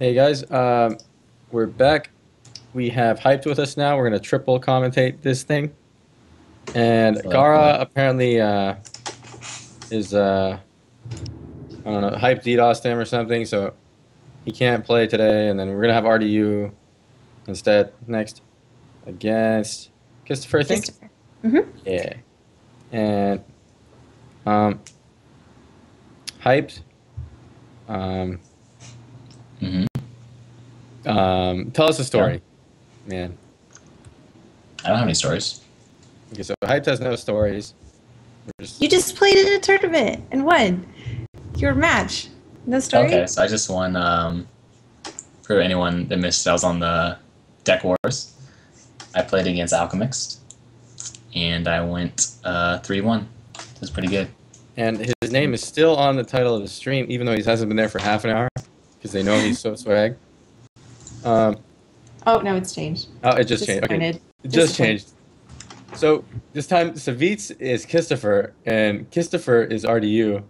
Hey guys, we're back. We have Hyped with us now. We're gonna triple commentate this thing. And Hello, Gaara hello. apparently is I don't know, Hyped DDoSed him or something, so he can't play today. And then we're gonna have RDU instead next against Kisstafer, I think. Kisstafer. Mm-hmm. Yeah. And um, Hyped. Um, hmm Tell us a story, man. I don't have any stories. Okay, so Hyped has no stories. We're just You just played in a tournament and won your match. No story? Okay, so I just won. For anyone that missed, I was on the Deck Wars. I played against Alchemist, and I went 3-1. It was pretty good. And his name is still on the title of the stream, even though he hasn't been there for half an hour, because they know he's so swag. Oh, no, it's changed. Oh, it just changed. Okay, it just changed. So this time, Savjz is Kisstafer, and Kisstafer is RDU.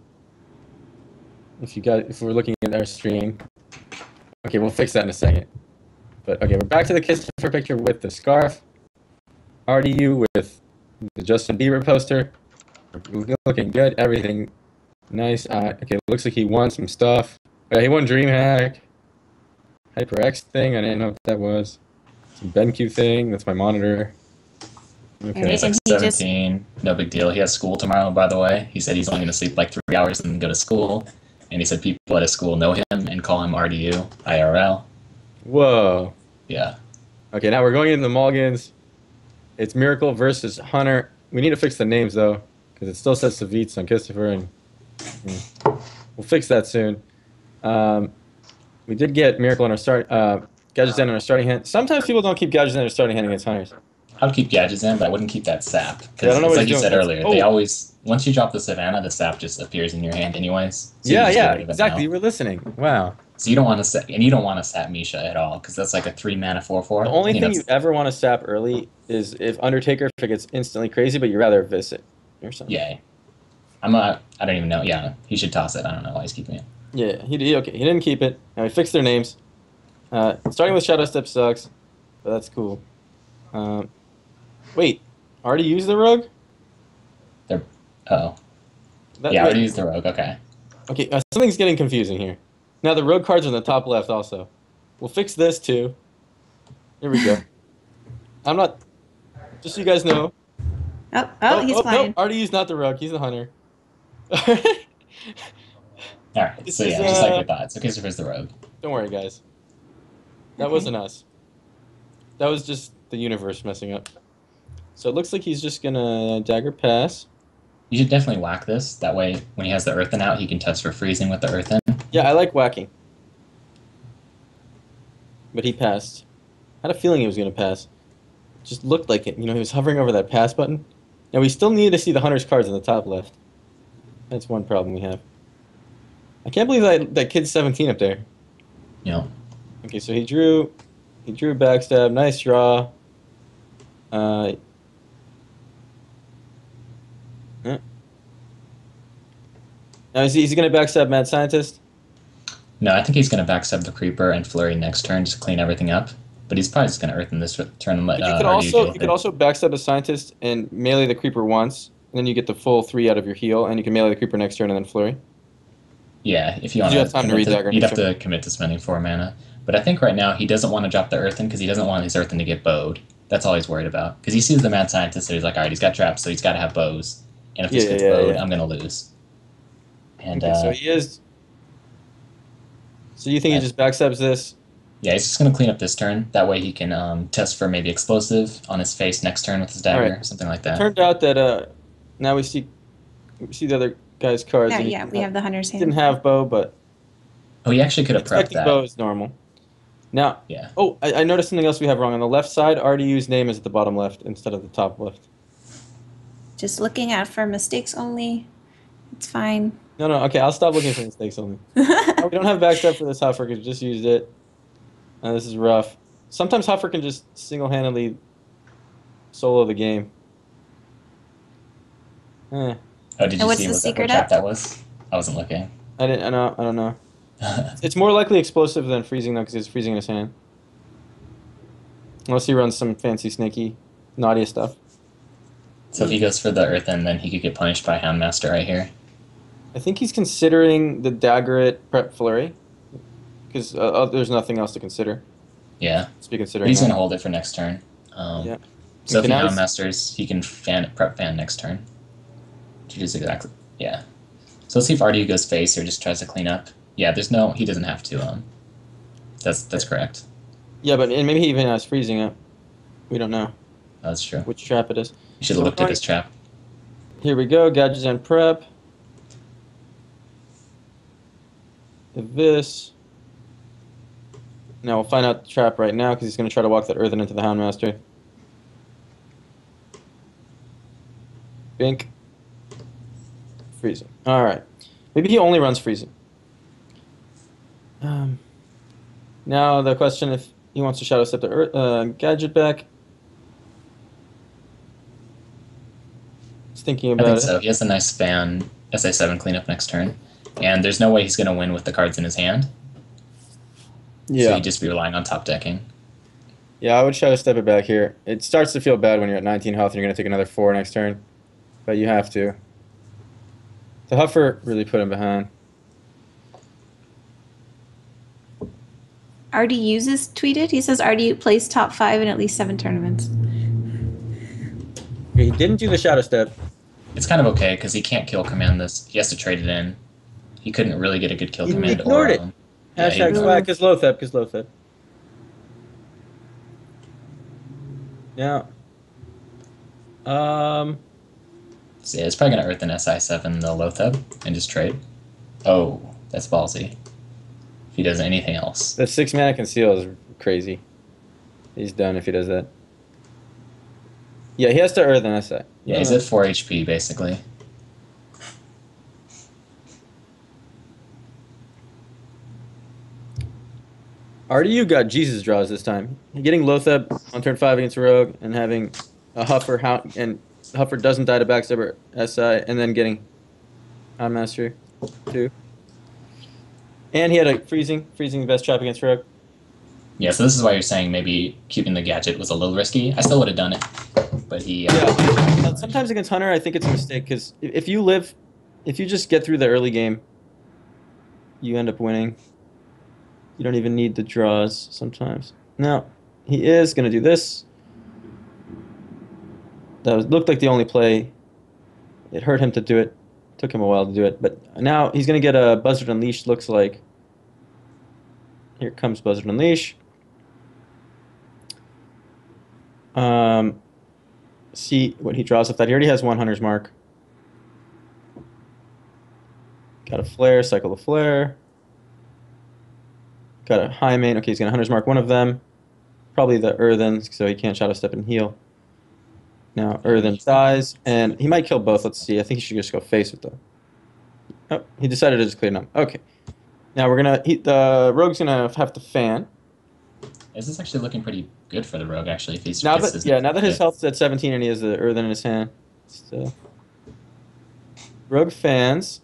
If we're looking at our stream, okay, we'll fix that in a second. But okay, we're back to the Kisstafer picture with the scarf. RDU with the Justin Bieber poster. Looking good. Everything nice. Okay, looks like he won some stuff. Yeah, he won DreamHack. HyperX thing. I didn't know what that was. Some BenQ thing. That's my monitor. Okay. He's like 17. No big deal. He has school tomorrow, by the way. He said he's only going to sleep like 3 hours and then go to school. And he said people at his school know him and call him RDU, IRL. Whoa. Yeah. Okay, now we're going into the mulligans. It's Miracle versus Hunter. We need to fix the names, though, because it still says Savjz on Kisstafer, and we'll fix that soon. We did get Miracle in our start, Gadgets in our starting hand. Sometimes people don't keep Gadgets in their starting hand against Hunters. I would keep Gadgets in, but I wouldn't keep that sap. Yeah, I Because don't know what like he's you said doing. earlier, they always, once you drop the Savannah, the sap just appears in your hand anyways. So Yeah, exactly. You were listening. Wow. So you don't want to sap, and you don't want to sap Misha at all, because that's like a 3-mana 4/4. The only thing you ever want to sap early is if Undertaker, if it gets instantly crazy, but you'd rather visit or something. Yeah. I don't even know. Yeah, he should toss it. I don't know why he's keeping it. Yeah, he didn't keep it. Now we fixed their names. Starting with Shadow Step sucks, but that's cool. Wait, already used the Rogue? Yeah, I already used the Rogue. Okay. Okay, something's getting confusing here. Now the Rogue cards are in the top left also. We'll fix this too. Here we go. I'm not... Just so you guys know. He's flying. No, already used not the Rogue. He's the Hunter. Alright, so yeah, just like we thought. So Kisstafer's the Rogue. Don't worry, guys. That wasn't us. That was just the universe messing up. So it looks like he's just gonna Dagger Pass. You should definitely whack this. That way, when he has the Earthen out, he can test for freezing with the Earthen. Yeah, I like whacking. But he passed. I had a feeling he was gonna pass. Just looked like it. You know, he was hovering over that pass button. Now we still need to see the Hunter's cards in the top left. That's one problem we have. I can't believe that kid's 17 up there. Yeah. Okay, so he drew backstab, nice draw. Yeah. Now is he going to backstab Mad Scientist? No, I think he's going to backstab the Creeper and Flurry next turn just to clean everything up. But he's probably just going to Earthen this turn and let you could also backstab the Scientist and melee the Creeper once, and then you get the full 3 out of your heal, and you can melee the Creeper next turn and then Flurry. Yeah, if you want have time to re-dagger. You'd have to commit to spending 4 mana. But I think right now he doesn't want to drop the Earthen because he doesn't want his Earthen to get bowed. That's all he's worried about. Because he sees the Mad Scientist, so he's like, alright, he's got traps, so he's got to have bows. And if this gets bowed, I'm going to lose. And okay, so he is... So you think he just backstabs this? Yeah, he's just going to clean up this turn. That way he can test for maybe Explosive on his face next turn with his dagger, or something like that. It turned out that now we see the other guy's cards. Yeah, we have the Hunter's hand. Didn't have bow, but... Oh, he actually could have prepped that. Bow is normal. Now, yeah. Oh, I noticed something else we have wrong. On the left side, RDU's name is at the bottom left instead of the top left. Just looking out for mistakes only. It's fine. No, okay, I'll stop looking for mistakes only. We don't have backstab for this Huffer because we just used it. This is rough. Sometimes Huffer can just single-handedly solo the game. Oh, did you see what trap that was? I wasn't looking. I don't know. It's more likely explosive than freezing, though, because he's freezing in his hand. Unless he runs some fancy, snaky, naughty stuff. So if he goes for the Earthen, then he could get punished by Houndmaster right here. I think he's considering the dagger at Prep Flurry, because there's nothing else to consider. Yeah. Let's be considering But he's that. going to hold it for next turn. Yeah. So if he Okay, now he's- Houndmasters, he can prep fan next turn. Which is exactly... Yeah. So let's see if RDU goes face or just tries to clean up. Yeah, there's no... He doesn't have to. That's correct. Yeah, but and maybe he even has freezing up. We don't know That's true. which trap it is. You should have looked at his trap. Here we go. Gadgets and Prep. This. Now we'll find out the trap right now because he's going to try to walk that Earthen into the Houndmaster. Bink. Freezing. All right. Maybe he only runs freezing. Now the question if he wants to Shadow Step the Gadget back. He's thinking I about think it. so. He has a nice fan SA7 cleanup next turn. And there's no way he's going to win with the cards in his hand. Yeah. So he'd just be relying on top decking. Yeah, I would Shadow Step it back here. It starts to feel bad when you're at 19 health and you're going to take another 4 next turn. But you have to. The Huffer really put him behind. RDU's is tweeted. He says RDU plays top 5 in at least 7 tournaments. He didn't do the Shadow Step. It's kind of okay because he can't kill command this. He has to trade it in. He couldn't really get a good kill He command. ignored it. Yeah, he Hashtag ignored swag because Lothep, because Lothep. Now, So yeah, it's probably going to Earth an SI7 the Lotheb and just trade. Oh, that's ballsy. If he does anything else. the 6 mana conceal is crazy. He's done if he does that. Yeah, he has to Earth an SI. Yeah, he's at 4 HP basically. RDU got Jesus draws this time. Getting Lothep on turn 5 against Rogue and having a Huffer and Huffer doesn't die to backstabber SI and then getting Houndmaster too. And he had a freezing the best trap against Rogue. Yeah, so this is why you're saying maybe keeping the gadget was a little risky. I still would have done it, but he... Yeah. Sometimes against Hunter, I think it's a mistake because if you just get through the early game, you end up winning. You don't even need the draws sometimes. Now, he is going to do this. Looked like the only play. It hurt him to do it. Took him a while to do it. But now he's going to get a Buzzard Unleashed, looks like. Here comes Buzzard Unleash. See what he draws with that. He already has one Hunter's Mark. Got a Flare, cycle the Flare. Got a high main. Okay, he's going to Hunter's Mark one of them. Probably the Earthen, so he can't Shadow Step and heal. Now Earthen dies, and he might kill both. Let's see. I think he should just go face with them. Oh, he decided to just clear them. Okay. Now we're going to... The Rogue's going to have to fan. This is actually looking pretty good for the Rogue, actually. If he's Now that his health's at 17 and he has the Earthen in his hand. So, Rogue fans.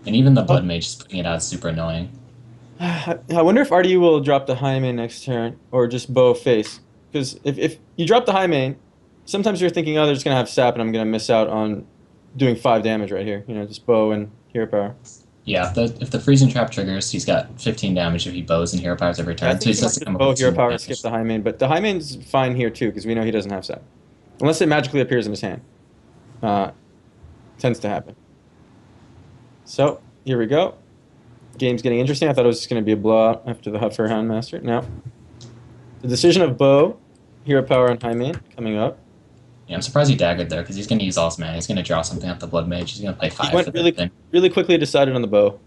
And even the Blood Mage is putting it out super annoying. I wonder if RDU will drop the high main next turn or just bow face. Because if you drop the high main, sometimes you're thinking, oh, they're just going to have sap and I'm going to miss out on doing 5 damage right here. You know, just bow and hero power. Yeah, if the freezing trap triggers, he's got 15 damage if he bows and hero powers every turn. I think so he might bow hero power and skip the high main. But the high main's fine here too because we know he doesn't have sap. Unless it magically appears in his hand. Tends to happen. So, here we go. Game's getting interesting. I thought it was just going to be a blowout after the Huffer Houndmaster. Now, the decision of bow, hero power, and high main coming up. Yeah, I'm surprised he daggered there because he's going to use all his mana. He's going to draw something off the Blood Mage. He's going to play 5. He went really quickly decided on the bow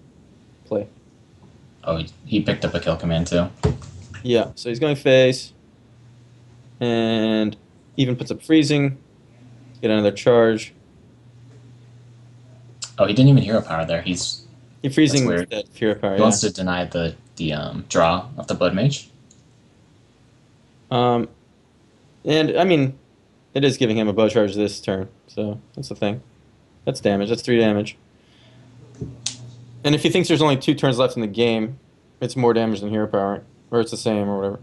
play. Oh, he picked up a kill command too. Yeah, so he's going face. And even puts up freezing. Get another charge. Oh, he didn't even hero power there. He freezing that hero power. He wants to deny the draw of the Blood Mage. And I mean, it is giving him a bow charge this turn, so that's the thing. That's damage. That's 3 damage. And if he thinks there's only 2 turns left in the game, It's more damage than hero power, or it's the same, or whatever.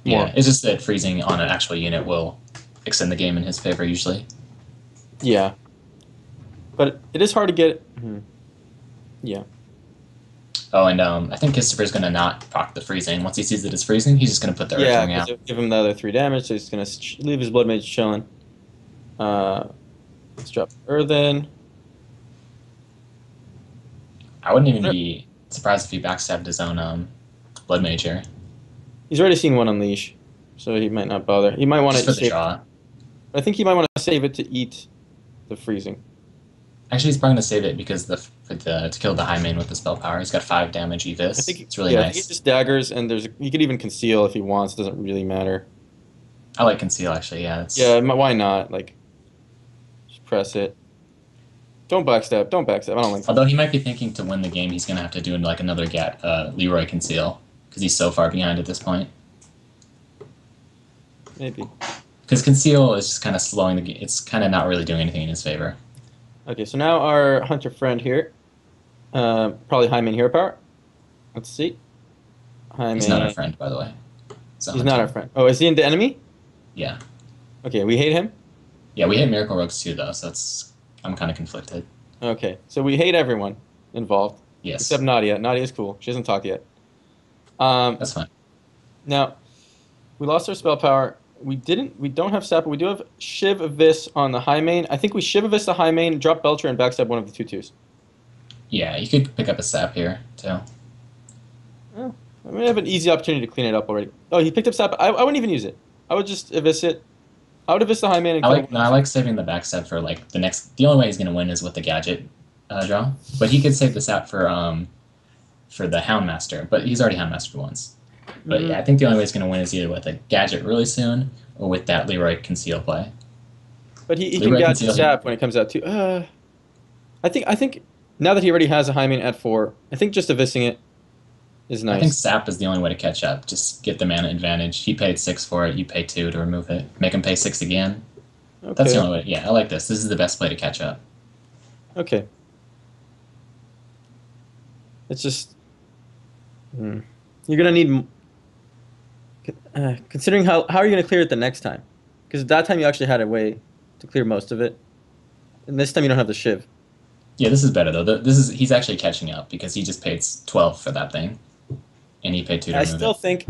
Yeah, it's just that freezing on an actual unit will extend the game in his favor usually. Yeah. But it is hard to get... Yeah. Oh, and I think Kisstafer's going to not proc the freezing. Once he sees that it's freezing, he's just going to put the Earth Ring out. Yeah, give him the other 3 damage, so he's going to leave his Blood Mage chilling. Let's drop Earthen. I wouldn't even be surprised if he backstabbed his own Blood Mage here. He's already seen 1 Unleash, so he might not bother. He might want to save draw. I think he might want to save it to eat the freezing. Actually, he's probably going to save it because to kill the high main with the spell power. He's got 5 damage Evis. I think it's really nice. I think he just daggers, and he could even conceal if he wants. It doesn't really matter. I like conceal actually. Yeah. Yeah. Why not? Like, just press it. Don't backstab. Don't backstab. I don't like. Although he might be thinking to win the game, he's going to have to do like another Leroy conceal because he's so far behind at this point. Maybe. Because conceal is just kind of slowing the game. It's kind of not really doing anything in his favor. Okay, so now our hunter friend here, probably high main hero power. Let's see. He's not our friend, by the way. He's not our friend. Oh, is he in the enemy? Yeah. Okay, we hate him? Yeah, we hate Miracle Rogues too, though, so I'm kind of conflicted. Okay, so we hate everyone involved. Yes. Except Nadia. Nadia's cool. She hasn't talked yet. That's fine. Now, we lost our spell power. We don't have Sap, but we do have Shiv Abyss on the high main. I think we Shiv Abyss the high main, drop Belcher, and backstab one of the 2/2s. Yeah, you could pick up a Sap here, too. Oh, I mean, I have an easy opportunity to clean it up already. Oh, he picked up Sap. I wouldn't even use it. I would just Abyss it. I would Abyss the high main and I like saving the backstab for like the next... The only way he's going to win is with the gadget draw. But he could save the Sap for the Houndmaster, but he's already Houndmastered once. But yeah, I think the only way he's going to win is either with a gadget really soon or with that Leroy conceal play. But he can gadget Sap when it comes out too. I think now that he already has a high main at 4, I think just Abyssing it is nice. I think Sap is the only way to catch up. Just get the mana advantage. He paid 6 for it. You pay 2 to remove it. Make him pay 6 again. Okay. That's the only way. Yeah, I like this. This is the best play to catch up. Okay. It's just... You're going to need... considering how are you going to clear it the next time? Because that time you actually had a way to clear most of it. And this time you don't have the Shiv. Yeah, this is better though. He's actually catching up because he just paid 12 for that thing, and he paid 2 to remove it. I still think.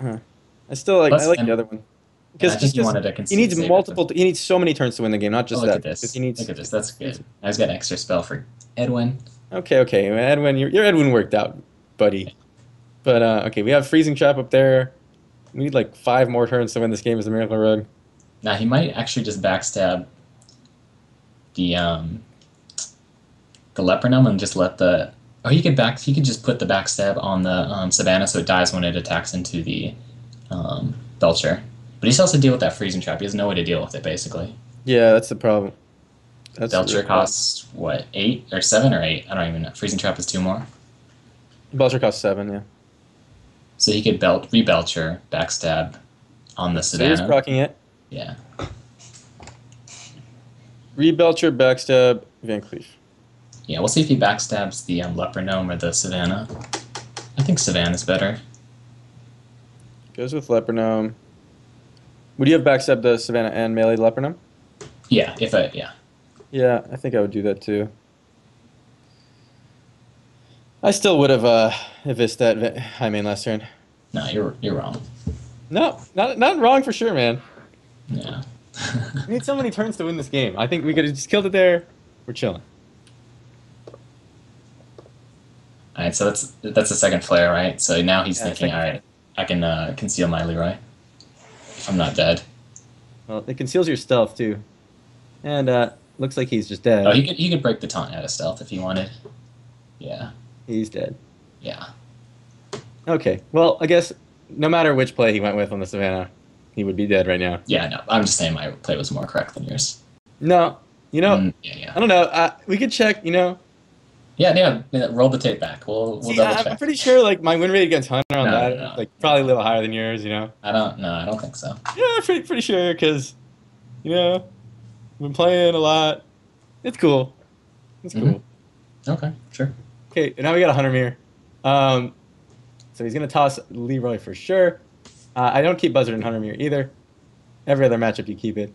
I still like. I like the other one. Because I think he wanted to he needs multiple. He needs so many turns to win the game, not just look that. At this. He needs, look at this. That's good. Now he's got an extra spell for Edwin. Okay. Edwin, your Edwin worked out, buddy. But okay, we have Freezing Trap up there. We need like 5 more turns to win this game as the Miracle Rogue. Now he might actually just backstab the Leopardom and just let the... Oh, he could just put the backstab on the Savannah so it dies when it attacks into the Belcher. But he still has to deal with that freezing trap. He has no way to deal with it, basically. Yeah, that's the problem. Belcher costs, what, 8 or 7 or 8? I don't even know. Freezing trap is 2 more? Belcher costs 7, yeah. So he could re-Belcher, backstab on the Savannah. So he's proccing it. Yeah. Re-Belcher, backstab, Van Cleef. Yeah, we'll see if he backstabs the Leper Gnome or the Savannah. I think Savannah's better. Goes with Leper Gnome. Would you have backstabbed the Savannah and melee Leper Gnome? Yeah, yeah. Yeah, I think I would do that too. I still would have Abyssed that high main last turn. No, you're wrong. No, not wrong for sure, man. Yeah. We need so many turns to win this game. I think we could have just killed it there. We're chilling. All right, so that's the second flare, right? So now he's thinking, all right, I can conceal my Leroy if I'm not dead. Well, it conceals your stealth too, and looks like he's just dead. Oh, he could break the taunt out of stealth if he wanted. Yeah. He's dead. Yeah. Okay. Well, I guess no matter which play he went with on the Savannah, he would be dead right now. Yeah. No, I'm just saying my play was more correct than yours. No, yeah. I don't know. We could check. Yeah. Roll the tape back. We'll double check. I'm pretty sure like my win rate against Hunter on that like probably a little higher than yours. I don't think so. Yeah, pretty sure because I've been playing a lot. It's cool. It's cool. Okay, sure. Okay, now we got a Hunter Mirror. So he's gonna toss Leroy for sure. I don't keep Buzzard and Hunter Mirror either. Every other matchup you keep it,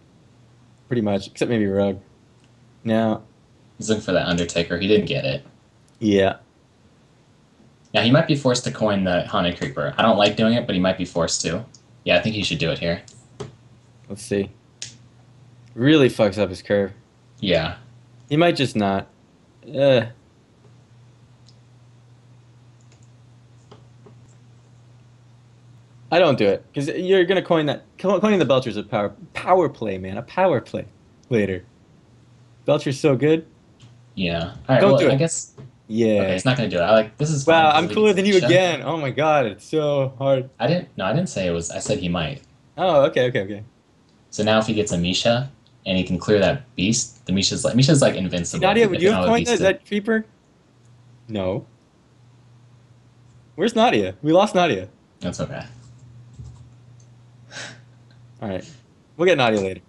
pretty much, except maybe Rogue. Now, He's looking for that Undertaker. He didn't get it. yeah. Now, he might be forced to coin the Haunted Creeper. I don't like doing it, but he might be forced to. Yeah, I think he should do it here. Let's see. Really fucks up his curve. Yeah. He might just not. I don't do it because you're gonna coin that. Coining the Belcher's a power play, man. A power play later. Belcher's so good. Yeah. All right. Don't well, do it. I guess. Yeah. Okay, it's not gonna do it. I like this is. Wow, fine, I'm cooler than you again. Oh my god, it's so hard. I didn't say it was. I said he might. Oh, okay. So now if he gets a Misha and he can clear that beast, the Misha's like invincible. Nadia, would if you know have a coined beast that creeper? No. Where's Nadia? We lost Nadia. That's okay. All right, we'll get Nadia later.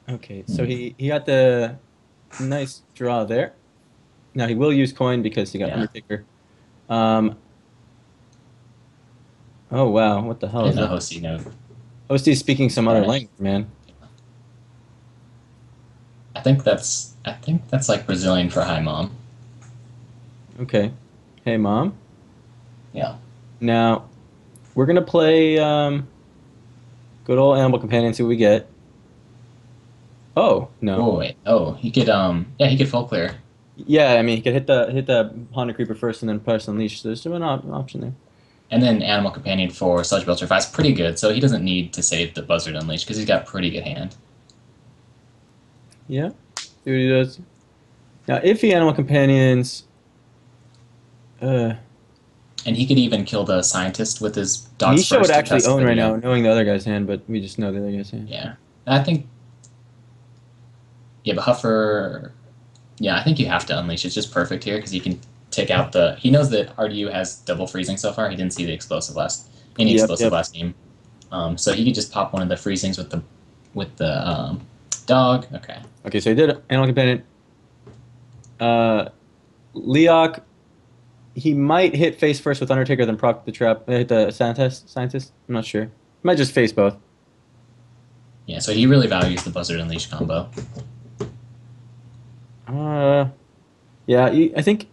Okay, so he got the nice draw there. Now he will use coin because he got Undertaker. Oh wow, what the hell is that? Hosty note. Hosty's speaking some other language, man. I think that's like Brazilian for hi mom. Okay. Hey mom. Yeah. Now we're gonna play good old Animal Companion, see what we get. Oh no. Oh wait. Oh, he could he could full clear. Yeah, I mean he could hit the Haunted Creeper first and then press Unleash. So there's an option there. And then Animal Companion for Sludge Belcher 5 is pretty good, so he doesn't need to save the Buzzard Unleash because he's got pretty good hand. Yeah, see what he does. Now, if he Animal Companions, and he could even kill the Scientist with his dogs. Misha would actually own right now, knowing the other guy's hand, but we just know the other guy's hand. Yeah, I think. Yeah, but Huffer. Yeah, I think you have to Unleash. It's just perfect here because you can take out the. He knows that RDU has double freezing so far. He didn't see the explosive last game, so he could just pop one of the freezings with the dog. Okay. Okay, so he did Animal Companion. Leok, he might hit face first with Undertaker, then proc the trap. Hit the Scientist. I'm not sure. He might just face both. Yeah, so he really values the Buzzard Unleash combo. Yeah, I think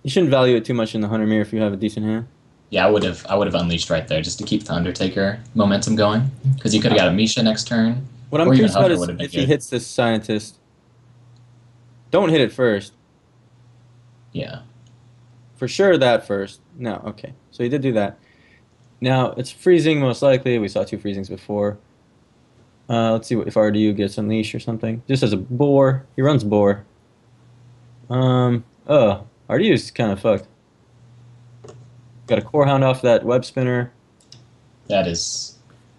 you shouldn't value it too much in the Hunter Mirror if you have a decent hand. Yeah, I would have Unleashed right there just to keep the Undertaker momentum going because you could have got a Misha next turn. What I'm curious about is if he hits this Scientist. Don't hit it first. Yeah. For sure that first. No, okay. So he did do that. Now, it's freezing most likely. We saw 2 freezings before. Let's see if RDU gets Unleash or something. Just as a boar. He runs boar. RDU's kind of fucked. Got a Core Hound off that Web Spinner. That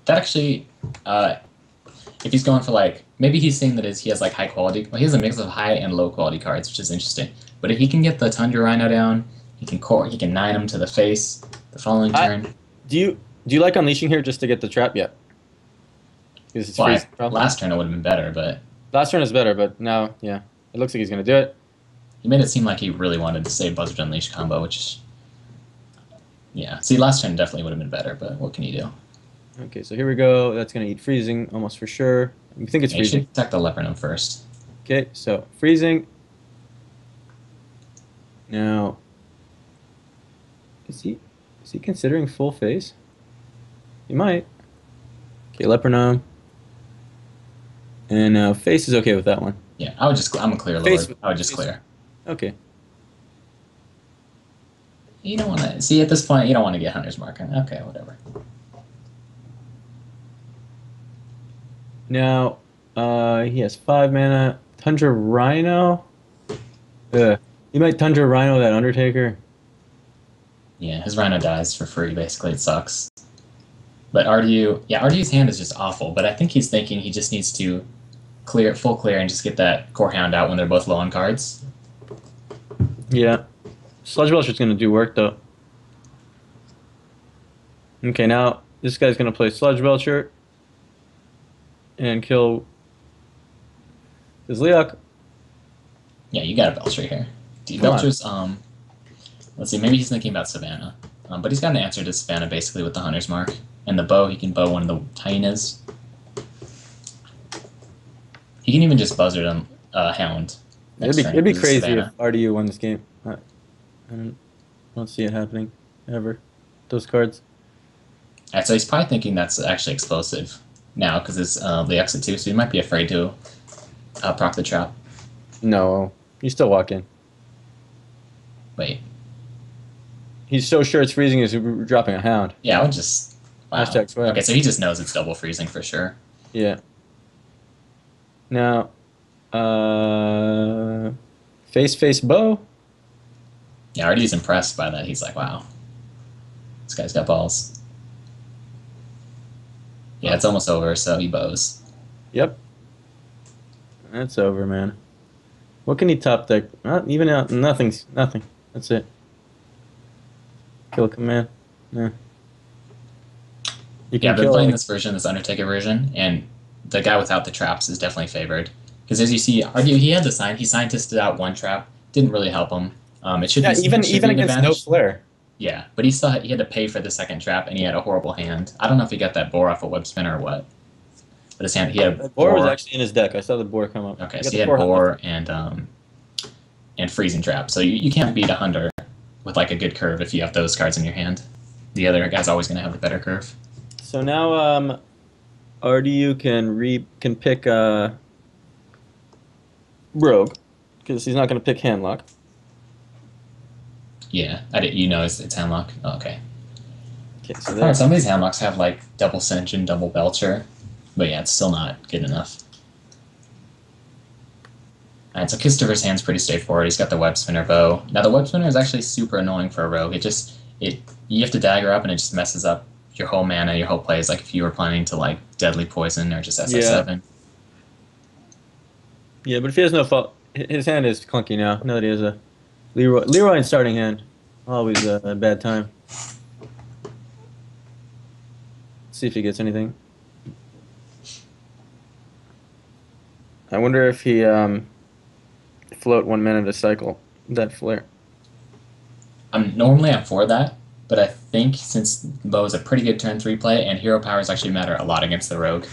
actually, if he's going for maybe he's saying that he has high quality, well, he has a mix of high and low quality cards, which is interesting. But if he can get the Tundra Rhino down, he can 9 him to the face the following turn. Do you like Unleashing here just to get the trap yet? Last turn it would have been better, but last turn is better, but now, yeah, it looks like he's gonna do it. He made it seem like he really wanted to save Buzzard Unleash combo, which, yeah. See, last turn definitely would have been better, but what can you do? Okay, so here we go. That's gonna eat freezing almost for sure. I think it's freezing. You should attack the Leopardum first. Okay, so freezing. Now, is he considering full face? He might. Okay, Leopardum. And face is okay with that one. Yeah, I'm a clear lord. I would just clear. Okay. You don't want to see at this point. You don't want to get Hunter's Mark. Okay, whatever. Now, he has 5 mana. Tundra Rhino. You might Tundra Rhino that Undertaker. Yeah, his Rhino dies for free. Basically, it sucks. But RDU's hand is just awful. But I think he's thinking he just needs to full clear, and just get that Core Hound out when they're both low on cards. Yeah. Sludge Belcher's going to do work, though. Okay, now this guy's going to play Sludge Belcher and kill Does Leok? Yeah, you got a Belcher here. Come on. Belcher's, let's see, maybe he's thinking about Savannah. But he's got an answer to Savannah basically with the Hunter's Mark. And the bow, he can bow one of the hyenas. He can even just buzzard on Hound. It'd be crazy if RDU won this game. I don't see it happening ever. Those cards. Alright, so he's probably thinking that's actually explosive now because it's the exit too, so he might be afraid to proc the trap. No, you still walk in. Wait. He's so sure it's freezing he's dropping a Hound. Yeah, I would just... Wow. Hashtag swear. Okay, so he just knows it's double freezing for sure. Yeah. Now, face bow. Yeah, RD's impressed by that. He's like, wow, this guy's got balls. Yeah, it's almost over, so he bows. Yep. That's over, man. What can he top deck? Not even out. Nothing. That's it. Kill command. Nah. You Yeah, I've been playing this version, this Undertaker version, and the guy without the traps is definitely favored. Because as you see, RDU, he had the sign. He scientisted out one trap. Didn't really help him. It should be even an against advantage. no flare. Yeah, but he had to pay for the second trap, and he had a horrible hand. I don't know if he got that boar off a web spinner or what. But his hand, he had a boar was actually in his deck. I saw the boar come up. Okay, so he had boar and freezing trap. So you can't beat a hunter with like a good curve if you have those cards in your hand. The other guy's always going to have a better curve. So now RDU can pick Rogue because he's not going to pick Handlock. Yeah, you know it's Handlock. Oh, okay. Okay, so Alright, some of these Handlocks have like double Cinch and double Belcher, but yeah, it's still not good enough. Alright, so Kisstafer's hand's pretty straightforward. He's got the web spinner bow. Now the web spinner is actually super annoying for a rogue. You have to dagger up and it just messes up your whole mana, your whole plays. Like if you were planning to like deadly poison or just SS7. Yeah, but if he has no fault, his hand is clunky now. Now that he has a Leroy in starting hand, always a bad time. Let's see if he gets anything. I wonder if he float 1 minute a cycle that flare. Normally I'm for that, but I think since bow is a pretty good turn 3 play and hero powers actually matter a lot against the rogue.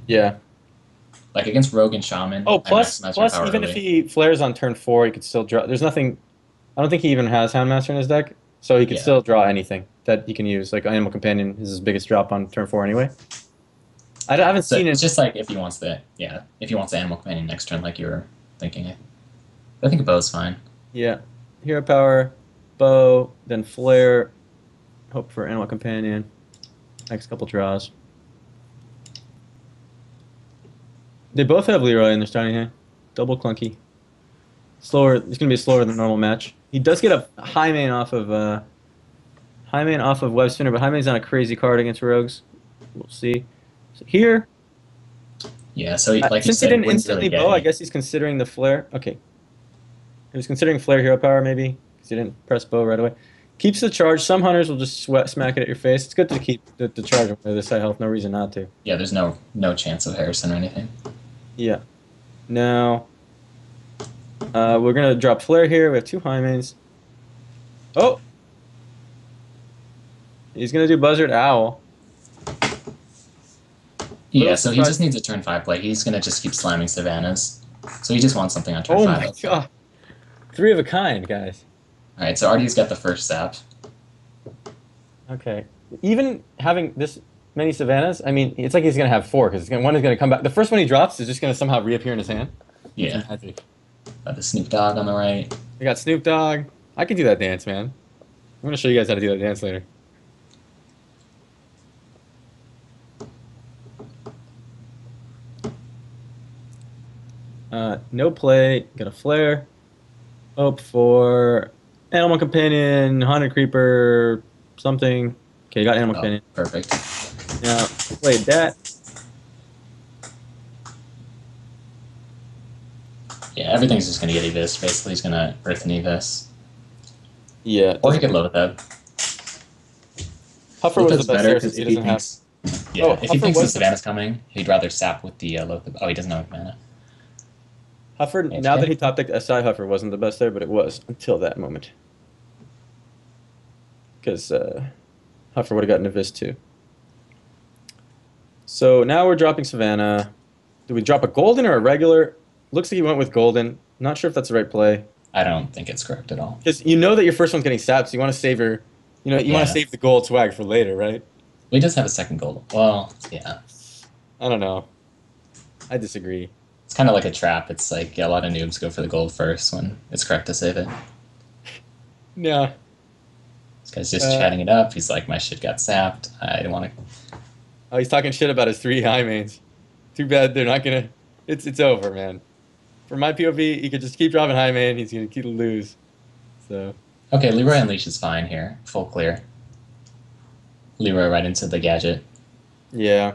Yeah. Like against rogue and shaman. Oh, plus even if he flares on turn 4, he could still draw. There's nothing. I don't think he even has Houndmaster in his deck, so he could still draw anything that he can use. Like Animal Companion is his biggest drop on turn 4 anyway. I haven't seen it. It's just like if he wants the Animal Companion next turn, like you were thinking. I think a bow's fine. Yeah, hero power, bow, then flare. Hope for Animal Companion. Next couple draws. They both have Leroy in their starting hand. Double clunky. Slower. It's gonna be slower than normal match. He does get a high main off of Web Spinner, but high main's not a crazy card against rogues. We'll see. So here. Yeah. So since he didn't instantly bow, I guess he's considering the flare. Okay. He was considering flare hero power maybe because he didn't press bow right away. Keeps the charge. Some hunters will just smack it at your face. It's good to keep the charge with this side health. No reason not to. Yeah. There's no chance of Harrison or anything. Yeah. Now, we're going to drop flare here. We have 2 high mains. Oh! He's going to do Buzzard Owl. Yeah, so he just needs a turn 5 play. He's going to just keep slamming Savannahs. So he just wants something on turn 5. Oh my god. 3 of a kind, guys. Alright, so Artie's got the first sap. Okay. Even having this many Savannahs, I mean, it's like he's going to have 4, because one is going to come back. The first one he drops is just going to somehow reappear in his hand. Yeah. Got the Snoop Dogg on the right. We got Snoop Dogg. I can do that dance, man. I'm going to show you guys how to do that dance later. No play. Got a flare. Hope for Animal Companion, Haunted Creeper, something. Okay, you got Animal Companion. Perfect. Now, played that. Yeah, everything's just going to get Evis. Basically, he's going to Earth and Evis. Yeah. Or he could load with that. Huffer was the best here since he doesn't have... Yeah, if he thinks the Savannah's coming, he'd rather sap with the Loath. Oh, he doesn't have mana. Huffer, now that he top decked SI, Huffer wasn't the best there, but it was until that moment. Because Huffer would have gotten a Vis too. So now we're dropping Savannah. Do we drop a golden or a regular? Looks like he went with golden. Not sure if that's the right play. I don't think it's correct at all. Because you know that your first one's getting sapped, so you want to save your, you want to save the gold swag for later, right? He does have a second gold. Well, yeah. I don't know. I disagree. It's kind of like a trap. It's like a lot of noobs go for the gold first when it's correct to save it. Yeah. This guy's just chatting it up. He's like, my shit got sapped. I don't want to... Oh, he's talking shit about his 3 high mains. Too bad they're not going to... It's over, man. For my POV, he could just keep dropping high main. He's going to keep lose. So... Okay, Leroy Unleash is fine here. Full clear. Leroy right into the gadget. Yeah.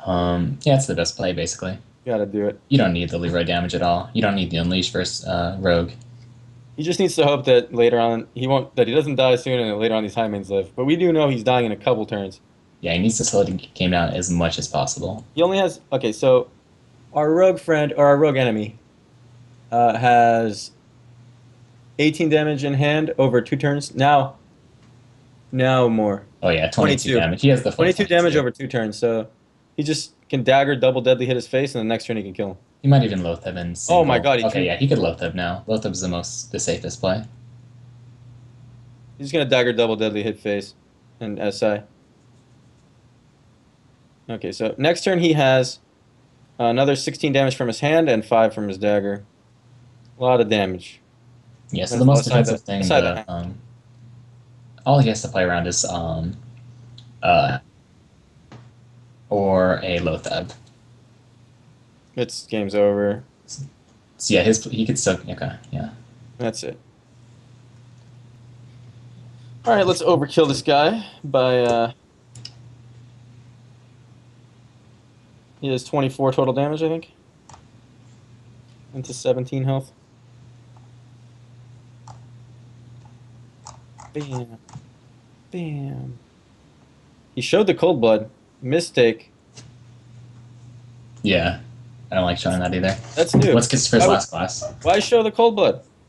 Yeah, it's the best play, basically. Gotta do it. You don't need the Leroy damage at all. You don't need the Unleash versus Rogue. He just needs to hope that later on he doesn't die soon and that later on these high mains live. But we do know he's dying in a couple turns. Yeah, he needs to slow the game down as much as possible. He only has... Okay, so our rogue friend, or our rogue enemy, has 18 damage in hand over 2 turns. Now more. Oh yeah, 22 damage. He has the full 22 damage over 2 turns, so he just can dagger, double deadly hit his face, and the next turn he can kill him. He might even Loatheb in single. Oh my god, yeah, he could Loatheb now. Loatheb's the safest play. He's gonna dagger, double deadly hit face, and SI. Okay, so next turn he has another 16 damage from his hand and 5 from his dagger. A lot of damage. Yeah, so the most defensive thing, all he has to play around is or a Loatheb. It's game's over. So yeah, he could still yeah. That's it. All right, let's overkill this guy by. He has 24 total damage, I think. Into 17 health. Bam. Bam. He showed the cold blood. Mistake. Yeah. I don't like showing that either. That's new. What's Kisstafer's last class? Why show the cold blood?